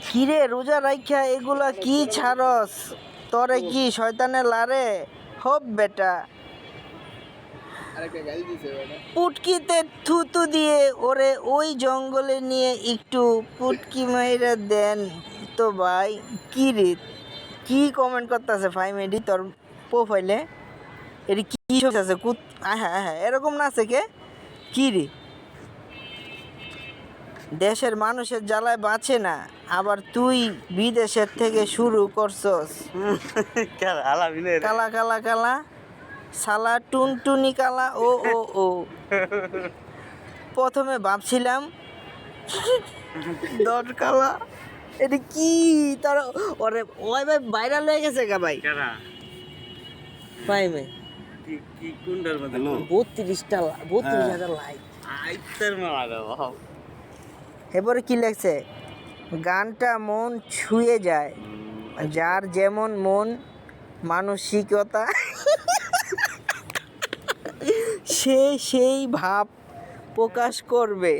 কিরে রোজা রাইখা এগুলা কি ছাড়স? তোরে কি শয়তানে লারে? হোপ বেটা, পুটকিতে থুতু দিয়ে ওরে ওই জঙ্গলে নিয়ে একটু পুটকি মাইরা দেন তো ভাই। কি রে, কি কমেন্ট করতেছে ভাই মেডি তোর প্রোফাইলে? এটি কি আছে? হ্যাঁ হ্যাঁ, এরকম না আছে কে? কি রে, দেশের মানুষের জ্বালায় বাঁচে না, আবার তুই বিদেশের থেকে শুরু করছস। কালা কালা কালা সালা টুনটুনি কালা। ও ও ও প্রথমে ভাবছিলাম দশ কালা। এটা কি তোর? ওরে ওই ভাই ভাইরাল হয়ে গেছে গা ভাই। ভাই ভাই কি কোনটার মধ্যে 32,000 লাইক। আইতার মারা বাবা। এবারে কি লেখছে? গানটা মন ছুঁয়ে যায়, যার যেমন মন মানসিকতা সে সেই ভাব প্রকাশ করবে।